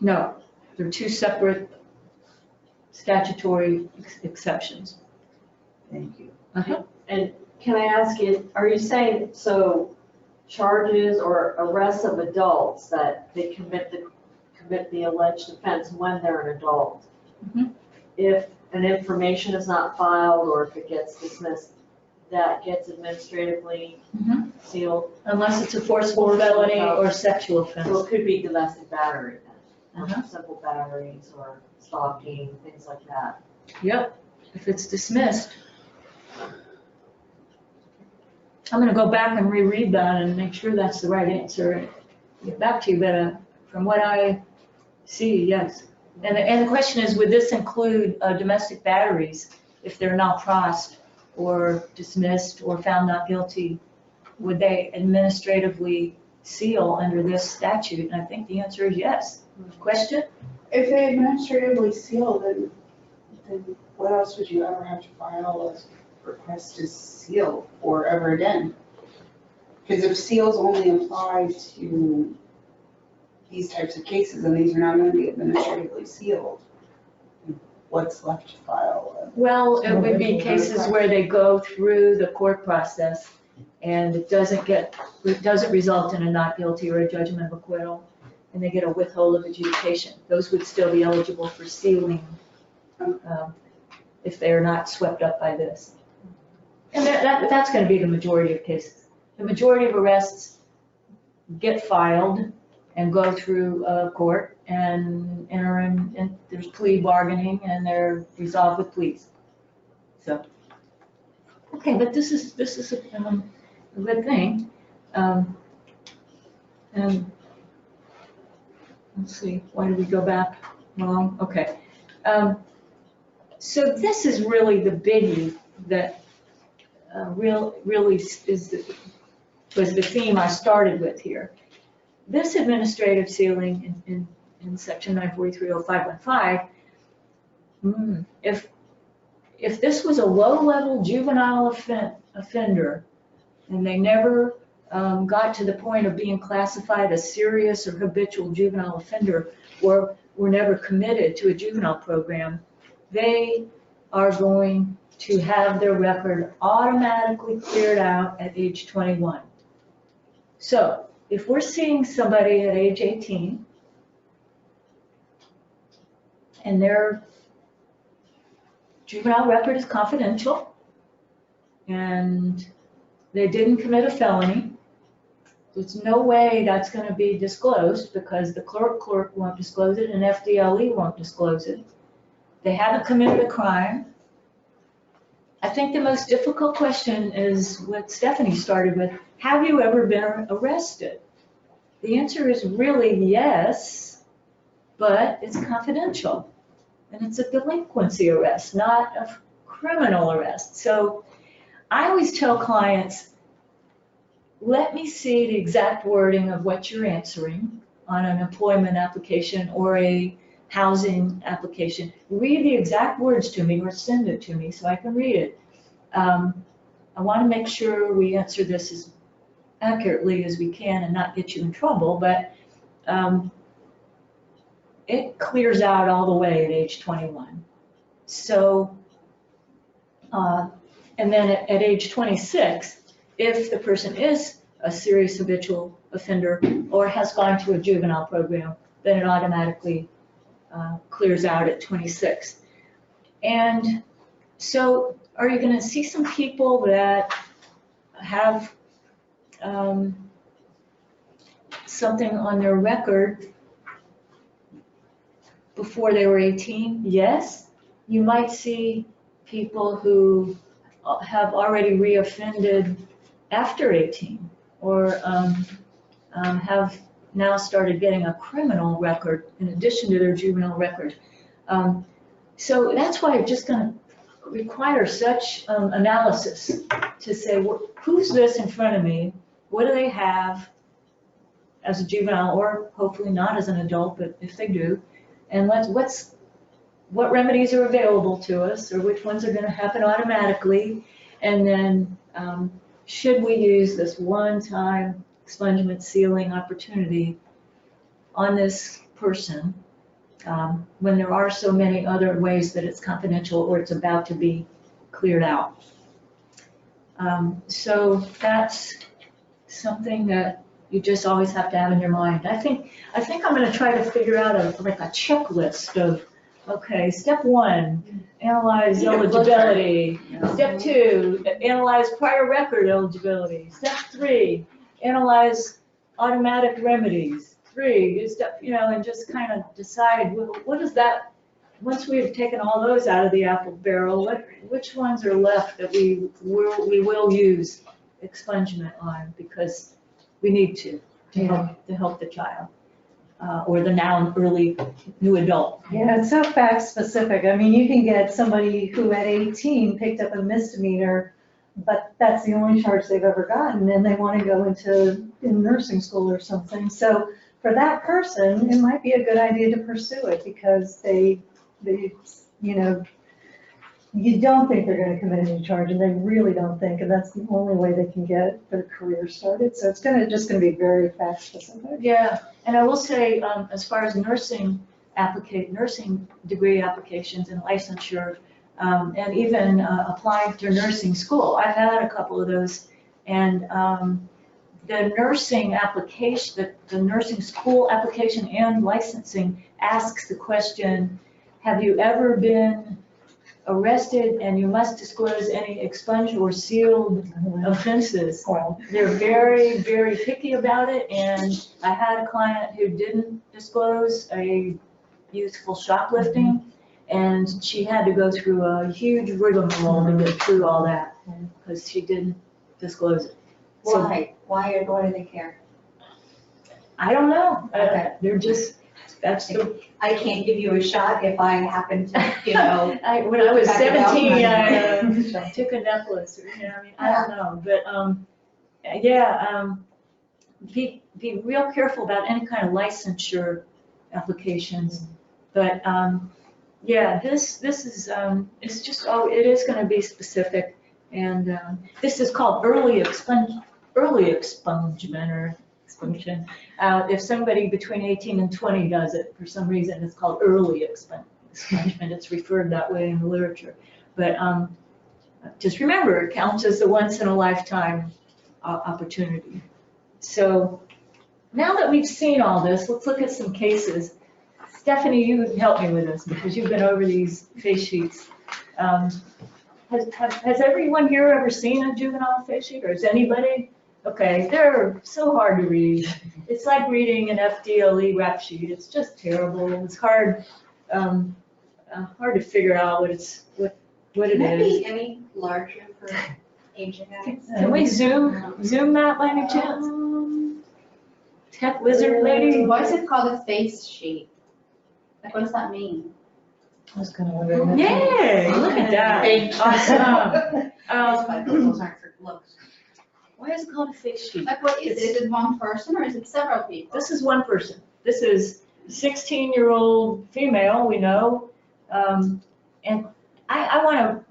No, they're two separate statutory exceptions. Thank you. And can I ask you, are you saying, so charges or arrests of adults that they commit the alleged offense when they're an adult? Mhm. If an information is not filed or if it gets dismissed, that gets administratively Mhm. sealed? Unless it's a forcible felony or sexual So offense. it could be domestic battery then, Uh-huh. or simple batteries or stalking, things like that. Yep, if it's dismissed. I'm gonna go back and reread that and make sure that's the right answer. get back to you, but from what I see, yes. And the question is, would this include domestic batteries if they're not crossed or dismissed or found not guilty? Would they administratively seal under this statute? And I think the answer is yes. Question? If they administratively seal, then what else would you ever have to file a request to seal for ever again? Because if seals only apply to these types of cases, and these are not going to be administratively sealed, what's left to file? Well, it would be cases where they go through the court process and it doesn't result in a not guilty or a judgment of acquittal, and they get a withhold of adjudication. Those would still be eligible for sealing if they are not swept up by this. And that's going to be the majority of cases. The majority of arrests get filed and go through court and enter in, and there's plea bargaining and they're resolved with pleas. So, okay, but this is a good thing. And let's see, why did we go back wrong? Okay. So this is really the biggie that really was the theme I started with here. This administrative sealing in section 943.0515, if this was a low-level juvenile offender and they never got to the point of being classified as serious or habitual juvenile offender, or were never committed to a juvenile program, they are going to have their record automatically cleared out at age 21. So if we're seeing somebody at age 18 and their juvenile record is confidential and they didn't commit a felony, there's no way that's going to be disclosed because the clerk won't disclose it and FDLE won't disclose it. They haven't committed a crime. I think the most difficult question is what Stephanie started with. Have you ever been arrested? The answer is really yes, but it's confidential. And it's a delinquency arrest, not a criminal arrest. So I always tell clients, let me see the exact wording of what you're answering on an employment application or a housing application. Read the exact words to me or send it to me so I can read it. I want to make sure we answer this as accurately as we can and not get you in trouble, but it clears out all the way at age 21. So, and then at age 26, if the person is a serious habitual offender or has gone to a juvenile program, then it automatically clears out at 26. And so are you going to see some people that have something on their record before they were 18? Yes. You might see people who have already reoffended after 18 or have now started getting a criminal record in addition to their juvenile record. So that's why it's just going to require such analysis to say, who's this in front of me? What do they have as a juvenile, or hopefully not as an adult, but if they do, and what remedies are available to us, or which ones are going to happen automatically, and then should we use this one-time expungement sealing opportunity on this person when there are so many other ways that it's confidential or it's about to be cleared out. So that's something that you just always have to have in your mind. I think I'm going to try to figure out a checklist of, okay, step 1, analyze eligibility. Step 2, analyze prior record eligibility. Step 3, analyze automatic remedies. 3, step, and just kind of decide what is that. Once we've taken all those out of the apple barrel, which ones are left that we will use expungement on because we need to. to help the child, or the now early new adult. Yeah, it's so fact specific. I mean, you can get somebody who at 18 picked up a misdemeanor, but that's the only charge they've ever gotten, and they want to go into nursing school or something. So for that person, it might be a good idea to pursue it because they, you know, you don't think they're going to commit any charge, and they really don't think, and that's the only way they can get their career started. So it's just going to be very fact specific. Yeah, and I will say, as far as nursing degree applications and licensure, and even applying to nursing school, I've had a couple of those, and the nursing application, the nursing school application and licensing asks the question, have you ever been arrested and you must disclose any expunged or sealed offenses? Well, They're very, very picky about it, and I had a client who didn't disclose a youthful shoplifting, and she had to go through a huge rigmarole to get through all that, because she didn't disclose it. So, Why do they care? I don't know, Okay. they're just, that's the, I can't give you a shot if I happen to, you know. when I was Back it out. 17, I took a necklace, or, you know, I mean, I don't know, but, yeah, be real careful about any kind of licensure applications. But, yeah, this is, it's just, it is gonna be specific, and, this is called early expungement or expunction. If somebody between 18 and 20 does it, for some reason, it's called early expungement. It's referred that way in the literature. But just remember, it counts as a once-in-a-lifetime opportunity. So now that we've seen all this, let's look at some cases. Stephanie, you help me with this because you've been over these face sheets. Has everyone here ever seen a juvenile face sheet, or is anybody? Okay, they're so hard to read. It's like reading an FDLE rap sheet. It's just terrible. It's hard, hard to figure out what it is. Can it be any larger for aging guys? Can we zoom that by any chance? Tech wizard lady? Why is it called a face sheet? Like, what does that mean? I was kind of wondering. Yay, look at that. Awesome. Those aren't for looks. Why is it called a face sheet? Like, what is it? Is it one person or is it several people? This is one person. This is 16-year-old female, we know. And I want to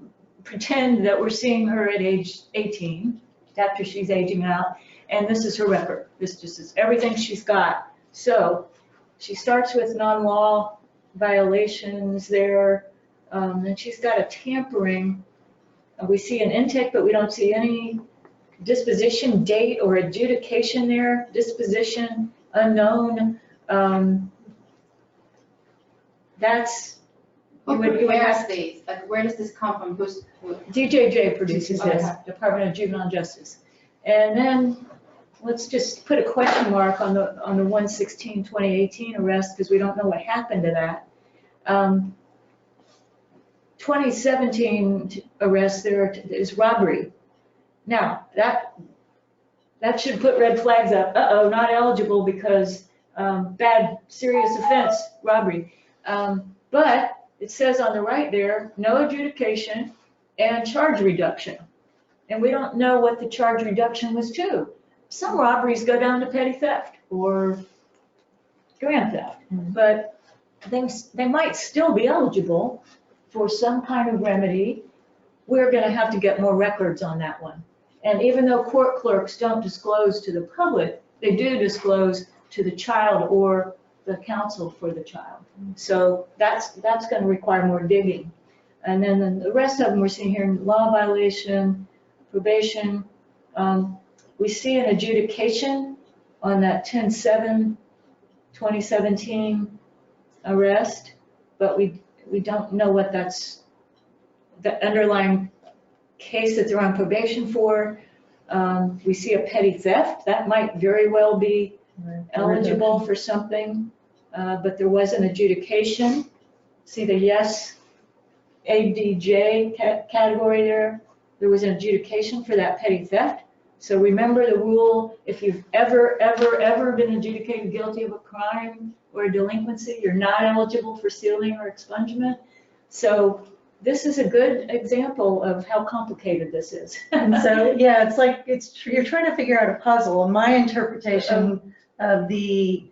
pretend that we're seeing her at age 18, after she's aging out, and this is her record. This just is everything she's got. So she starts with non-law violations there, and she's got a tampering. We see an intake, but we don't see any disposition date or adjudication there. Disposition unknown. That's Who you would prepares have- these? Like, where does this come from? Who? DJJ produces this, Okay. Department of Juvenile Justice. And then let's just put a question mark on the 1/16/2018 arrest, because we don't know what happened to that. 2017 arrest there is robbery. Now, that should put red flags up. Uh-oh, not eligible because bad, serious offense, robbery. But it says on the right there, no adjudication and charge reduction. And we don't know what the charge reduction was to. Some robberies go down to petty theft or grand theft, but they might still be eligible for some kind of remedy. We're gonna have to get more records on that one. And even though court clerks don't disclose to the public, they do disclose to the child or the counsel for the child. So that's gonna require more digging. And then the rest of them we're seeing here, law violation, probation. We see an adjudication on that 10/7/2017 arrest, but we don't know what that's, the underlying case that they're on probation for. We see a petty theft, that might very well be eligible for something, but there was an adjudication. See the yes ADJ category there? There was an adjudication for that petty theft. So remember the rule, if you've ever been adjudicated guilty of a crime or a delinquency, you're not eligible for sealing or expungement. So this is a good example of how complicated this is. And so, yeah, it's like, you're trying to figure out a puzzle. And my interpretation of the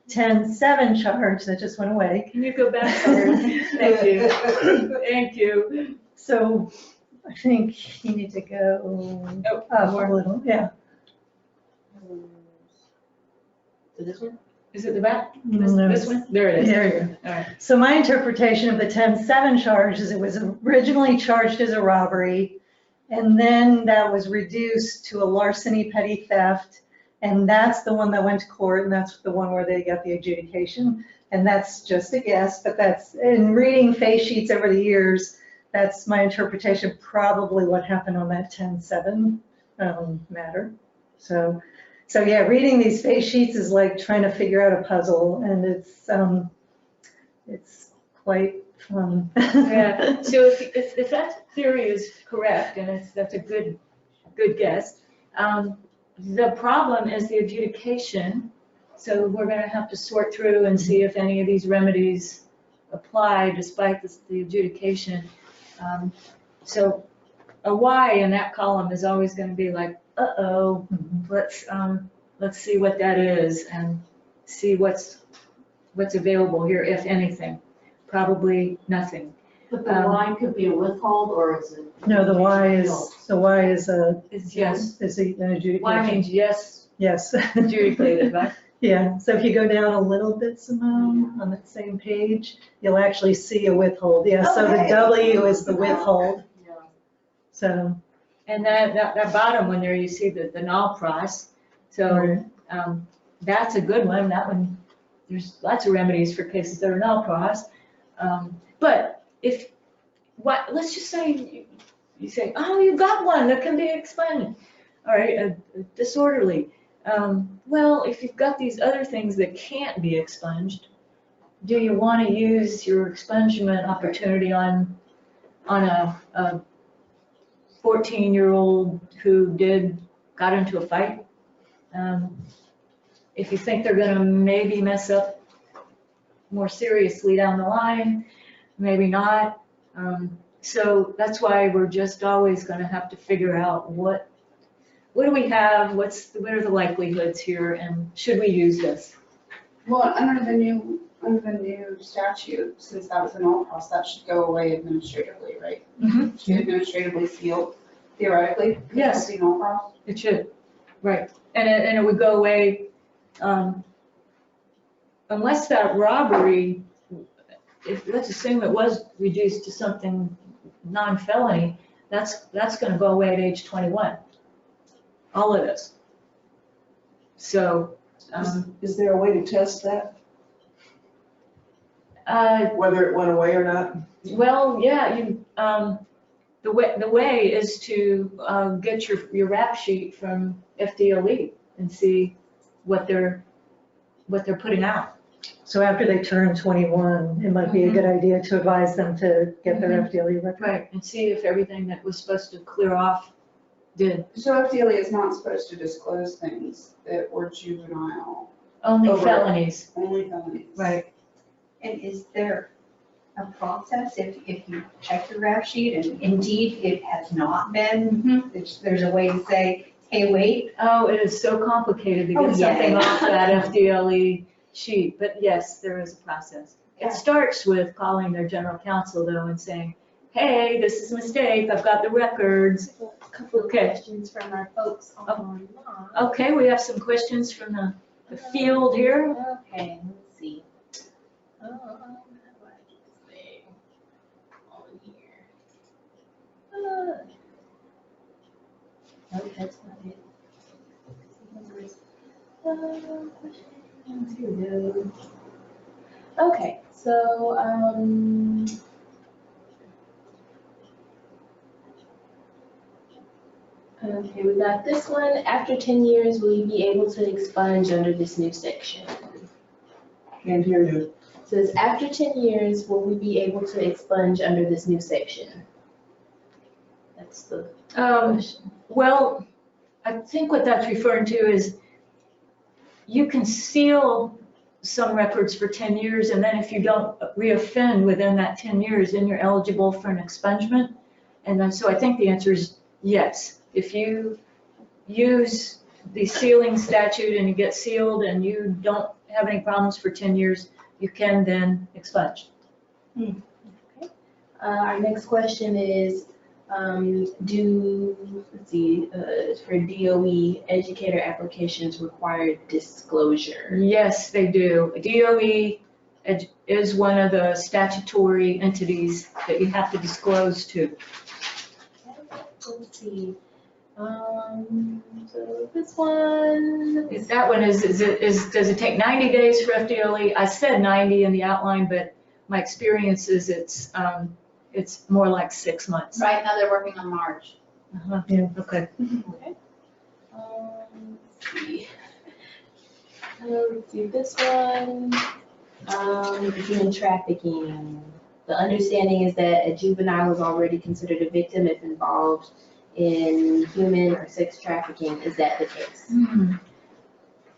10-7 charge that just went away. Can you go back? Sorry. Thank you. Thank you. So I think you need to go up a little, yeah. So this one? Is it the back? No, This one? There it is. There you go. All right. So my interpretation of the 10-7 charge is it was originally charged as a robbery, and then that was reduced to a larceny petty theft, and that's the one that went to court, and that's the one where they got the adjudication. And that's just a guess, but that's, in reading face sheets over the years, that's my interpretation, probably what happened on that 10-7 matter. So yeah, reading these face sheets is like trying to figure out a puzzle, and it's quite fun. Yeah, so if that theory is correct, and that's a good guess, the problem is the adjudication. So we're gonna have to sort through and see if any of these remedies apply despite the adjudication. So a Y in that column is always gonna be like, uh-oh, let's see what that is and see what's available here, if anything. Probably nothing. But the Y could be a withhold, or is it? No, the Y is It's yes. is an adjudication. Y means yes, Yes. adjudicated, right? Yeah, so if you go down a little bit, Simone, on that same page, you'll actually see a withhold. Yeah, so the W is the withhold. Yeah. So, And that bottom one there, you see the null pros. So that's a good one. That one, there's lots of remedies for cases that are null pros. But let's just say you say, oh, you got one that can be expunged. All right, a disorderly. Well, if you've got these other things that can't be expunged, do you want to use your expungement opportunity on a 14-year-old who got into a fight? If you think they're going to maybe mess up more seriously down the line, maybe not. So that's why we're just always going to have to figure out what do we have, what are the likelihoods here, and should we use this? Well, under the new statute, since that was an all cross, that should go away administratively, right? Mm-hmm. Should administratively sealed, theoretically? Yes. It's an all cross? It should, right. And it would go away unless that robbery, let's assume it was reduced to something non-felony, that's going to go away at age 21. All of this. So. Is there a way to test that, Uh, whether it went away or not? Well, yeah, the way is to get your rap sheet from FDLE and see what they're putting out. so after they turn 21, it might be a good idea to advise them to get their FDLE record. Right, and see if everything that was supposed to clear off did. So FDLE is not supposed to disclose things that were juvenile, Only Over. felonies, only felonies. right. And is there a process if you check your rap sheet and indeed it has not been, there's a way to say, hey, wait? Oh, it is so complicated to Oh, get yeah. something off that FDLE sheet, but yes, there is a process. Yeah. It starts with calling their general counsel though and saying, hey, this is a mistake, I've got the records. A couple of Okay. questions from our folks online. Okay, we have some questions from the field here. Okay, let's see. How do I get this thing on here? Oh, that's not it. Questions, here we go. Okay, so, okay, we got this one. After 10 years, will you be able to expunge under this new section? Can't hear you. It says, after 10 years, will we be able to expunge under this new section? That's the question. Well, I think what that's referring to is you can seal some records for 10 years, and then if you don't reoffend within that 10 years, then you're eligible for an expungement. And then, so I think the answer is yes. If you use the sealing statute and you get sealed and you don't have any problems for 10 years, you can then expunge. Our next question is, for DOE, educator applications require disclosure? Yes, they do. DOE is one of the statutory entities that you have to disclose to. Let's see. So this one. That one is does it take 90 days for FDLE? I said 90 in the outline, but my experience is it's more like 6 months. Right now, they're working on March. Uh-huh. Yeah. Okay. Okay. Let's see this one. Human trafficking. The understanding is that a juvenile is already considered a victim if involved in human or sex trafficking. Is that the case?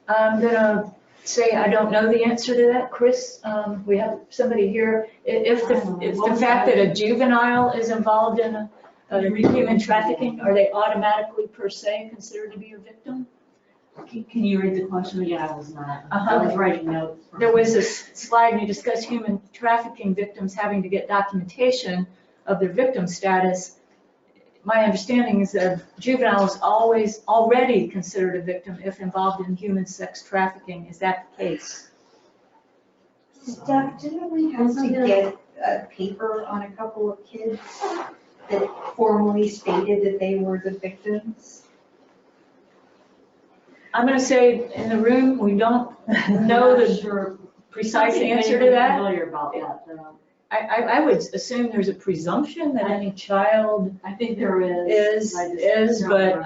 I'm gonna say I don't know the answer to that. Chris, we have somebody here. If the fact that a juvenile is involved in a human trafficking, are they automatically per se considered to be a victim? Can you read the question again? I was not, I Uh-huh. was writing notes. There was a slide and you discussed human trafficking victims having to get documentation of their victim status. My understanding is that a juvenile is already considered a victim if involved in human sex trafficking. Is that the case? Steph, didn't we have to get a paper on a couple of kids that formally stated that they were the victims? I'm gonna say in the room, we don't know the precise answer to that. Familiar about that, I would assume there's a presumption that any child I think there is. but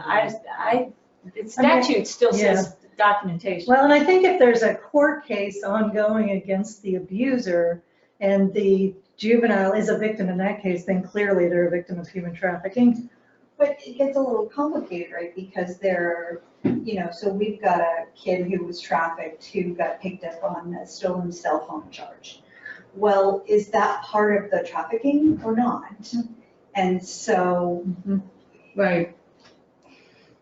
the statute still says documentation. Well, and I think if there's a court case ongoing against the abuser and the juvenile is a victim in that case, then clearly they're a victim of human trafficking. But it gets a little complicated, right? Because they're, so we've got a kid who was trafficked who got picked up on a stolen cell phone charge. Well, is that part of the trafficking or not? And so. Right.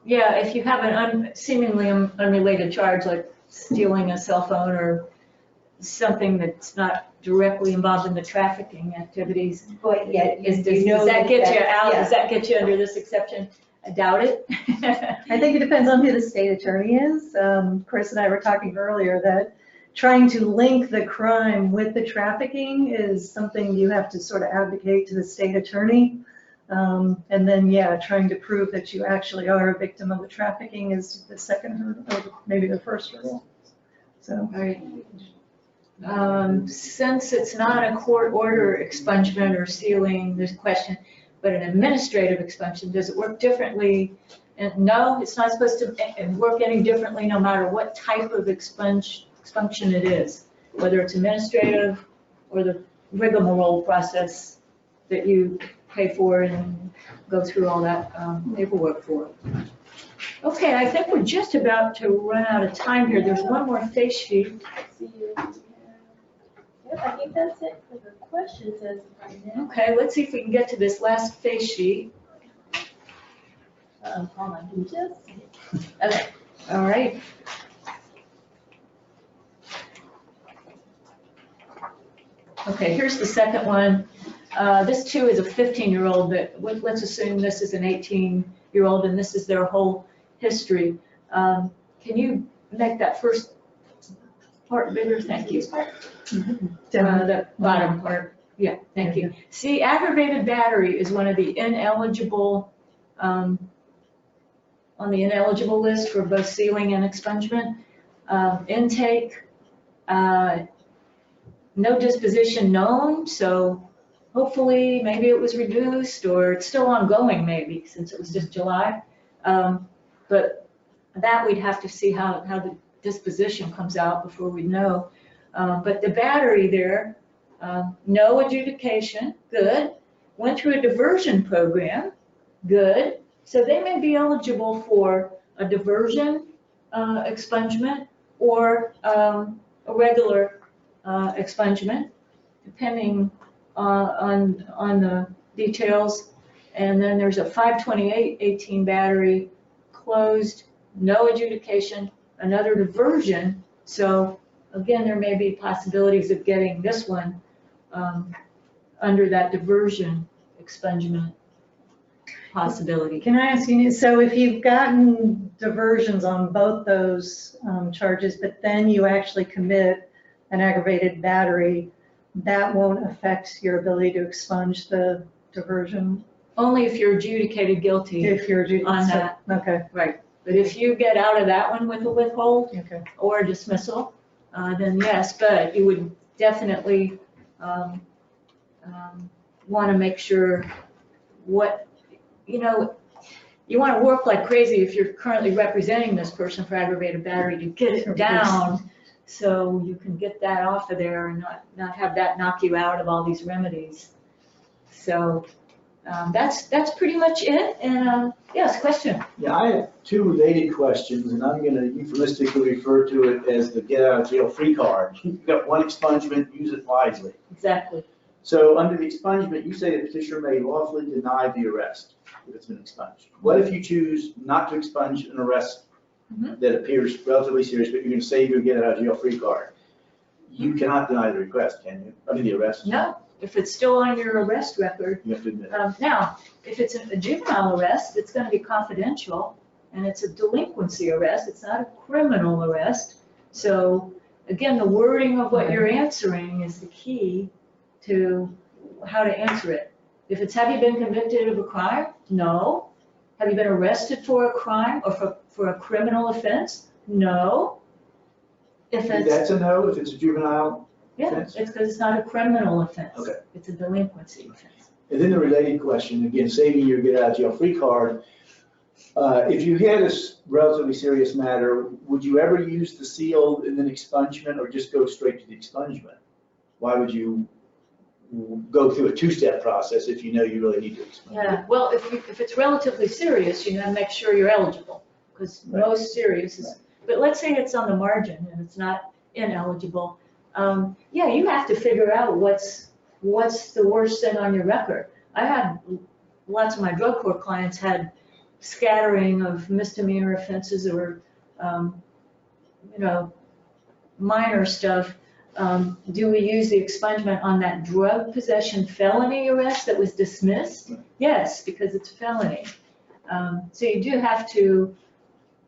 Yeah, if you have an seemingly unrelated charge like stealing a cell phone or something that's not directly involved in the trafficking activities. But yet, Does that get you out? Does that get you under this exception? I doubt it. I think it depends on who the state attorney is. Chris and I were talking earlier that trying to link the crime with the trafficking is something you have to sort of advocate to the state attorney. And then, trying to prove that you actually are a victim of the trafficking is the second hurdle, or maybe the first hurdle. So. Right. Since it's not a court order expungement or sealing, there's a question, but an administrative expunction, does it work differently? And no, it's not supposed to work any differently no matter what type of expunction it is, whether it's administrative or the rigmarole process that you pay for and go through all that paperwork for. Okay, I think we're just about to run out of time here. There's one more face sheet. Yep, I think that's it for the questions as of right now. Okay, let's see if we can get to this last face sheet. Hold on, give me just a second. Okay. All right. Okay, here's the second one. This too is a 15-year-old, but let's assume this is an 18-year-old and this is their whole history. Can you make that first part bigger? Thank you. The bottom part. Yeah, thank you. See, aggravated battery is one of the ineligible, on the ineligible list for both sealing and expungement. Intake, no disposition known, so hopefully maybe it was reduced or it's still ongoing maybe since it was just July. But that we'd have to see how the disposition comes out before we know. But the battery there, no adjudication, good. Went through a diversion program, good. So they may be eligible for a diversion expungement or a regular expungement, depending on the details. And then there's a 528-18 battery, closed, no adjudication, another diversion. So again, there may be possibilities of getting this one under that diversion expungement possibility. Can I ask you, so if you've gotten diversions on both those charges, but then you actually commit an aggravated battery, that won't affect your ability to expunge the diversion? Only if you're adjudicated guilty If you're on that. Okay, Right. But if you get out of that one with a withhold okay. or a dismissal, then yes, but you would definitely want to make sure what, you want to work like crazy if you're currently representing this person for aggravated battery to get it down so you can get that off of there and not have that knock you out of all these remedies. So that's pretty much it. And yes, question? Yeah, I have two related questions, and I'm gonna euphemistically refer to it as the get out of jail free card. You've got one expungement, use it wisely. Exactly. So under the expungement, you say the petitioner may lawfully deny the arrest if it's been expunged. What if you choose not to expunge an arrest that appears relatively serious, but you're gonna save your get out of jail free card? You cannot deny the request, can you? I mean, the arrest. No, if it's still on your arrest record. You have to admit it. Now, if it's a juvenile arrest, it's going to be confidential, and it's a delinquency arrest. It's not a criminal arrest. So again, the wording of what you're answering is the key to how to answer it. If it's, have you been convicted of a crime? No. Have you been arrested for a crime or for a criminal offense? No. If it's, That's a no if it's a juvenile yeah, offense? it's because it's not a criminal offense. Okay. It's a delinquency offense. And then the related question, again, saving your get out of jail free card. If you had a relatively serious matter, would you ever use the sealed and then expungement, or just go straight to the expungement? Why would you go through a two-step process if you know you really need to expunge? Yeah, well, if it's relatively serious, you gotta make sure you're eligible, because Right. most serious is, but let's say it's on the margin and it's not ineligible. Yeah, you have to figure out what's the worst thing on your record. I had, lots of my drug court clients had scattering of misdemeanor offenses or, minor stuff. Do we use the expungement on that drug possession felony arrest that was dismissed? Yes, because it's felony. So you do have to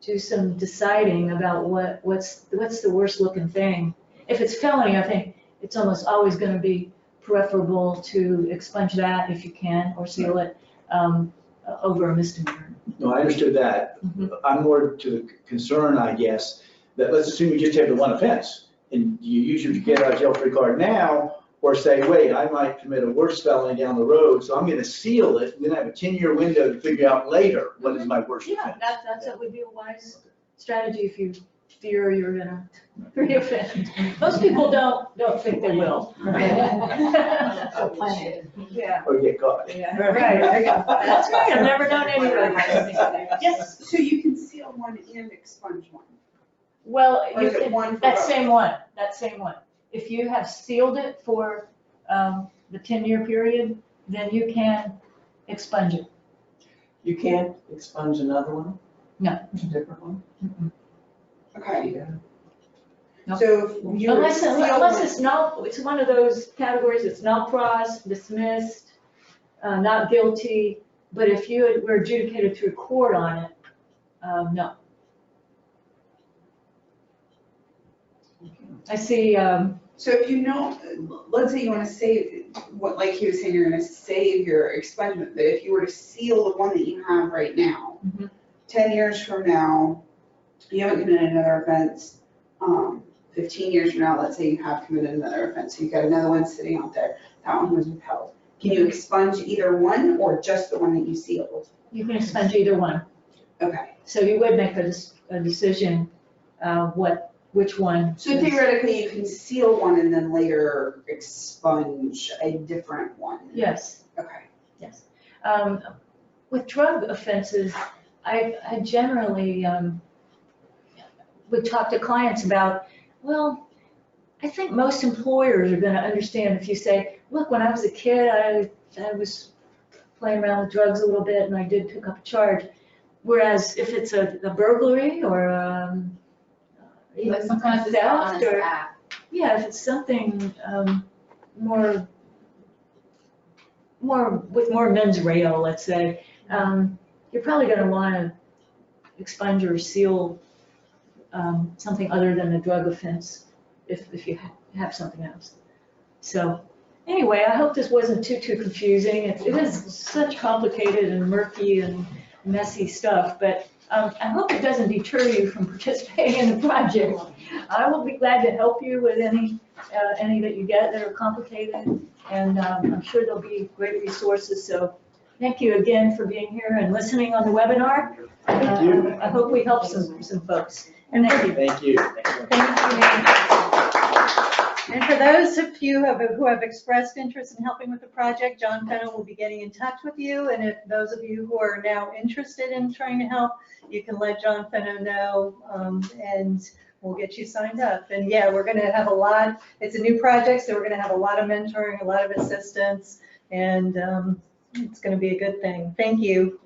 do some deciding about what's the worst looking thing. If it's felony, I think it's almost always going to be preferable to expunge that if you can, or seal it over a misdemeanor. No, I understood that. I'm more to the concern, I guess, that let's assume you just have the one offense and you use your get out of jail free card now, or say, wait, I might commit a worse felony down the road, so I'm going to seal it, and then I have a 10-year window to figure out later what is my worst Yeah, offense. that would be a wise strategy if you fear you're gonna reoffend. Most people don't think they will. Yeah. Or get caught. Yeah, right. That's right, I've never known anybody. Yes, So you can seal one and expunge one? well, Or you is it can, one for that both? same one. If you have sealed it for the 10-year period, then you can expunge it. You can't expunge another one? No. A different one? Okay. Nope. So if you Unless seal it's not, it's one of those categories, it's not pros, dismissed, not guilty, but if you were adjudicated through court on it, no. I see, So if you know, let's say you want to save, what, like he was saying, you're going to save your expungement, but if you were to seal the one that you have right now, Mhm. 10 years from now, you haven't committed another offense, 15 years from now, let's say you have committed another offense, so you've got another one sitting out there, that one was withheld. Can you expunge either one or just the one that you sealed? you can expunge either one. Okay, So you would make a decision, which one. so is- theoretically, you can seal one and then later expunge a different one? Yes. Okay. Yes. With drug offenses, I generally would talk to clients about, well, I think most employers are gonna understand if you say, look, when I was a kid, I was playing around with drugs a little bit and I did pick up a charge. Whereas if it's a burglary or even Like sometimes it's theft honest or, act. yeah, if it's something more with more mens rea, let's say, you're probably gonna wanna expunge or seal something other than a drug offense if you have something else. So anyway, I hope this wasn't too confusing. It is such complicated and murky and messy stuff, but I hope it doesn't deter you from participating in the project. I will be glad to help you with any that you get that are complicated, and I'm sure there'll be great resources. So thank you again for being here and listening on the webinar. Thank you. I hope we help some folks. And thank you. Thank you. Thank you. And for those of you who have expressed interest in helping with the project, John Fenno will be getting in touch with you. And if those of you who are now interested in trying to help, you can let John Fenno know, and we'll get you signed up. And yeah, we're going to have a lot. It's a new project, so we're going to have a lot of mentoring, a lot of assistance, and it's going to be a good thing. Thank you.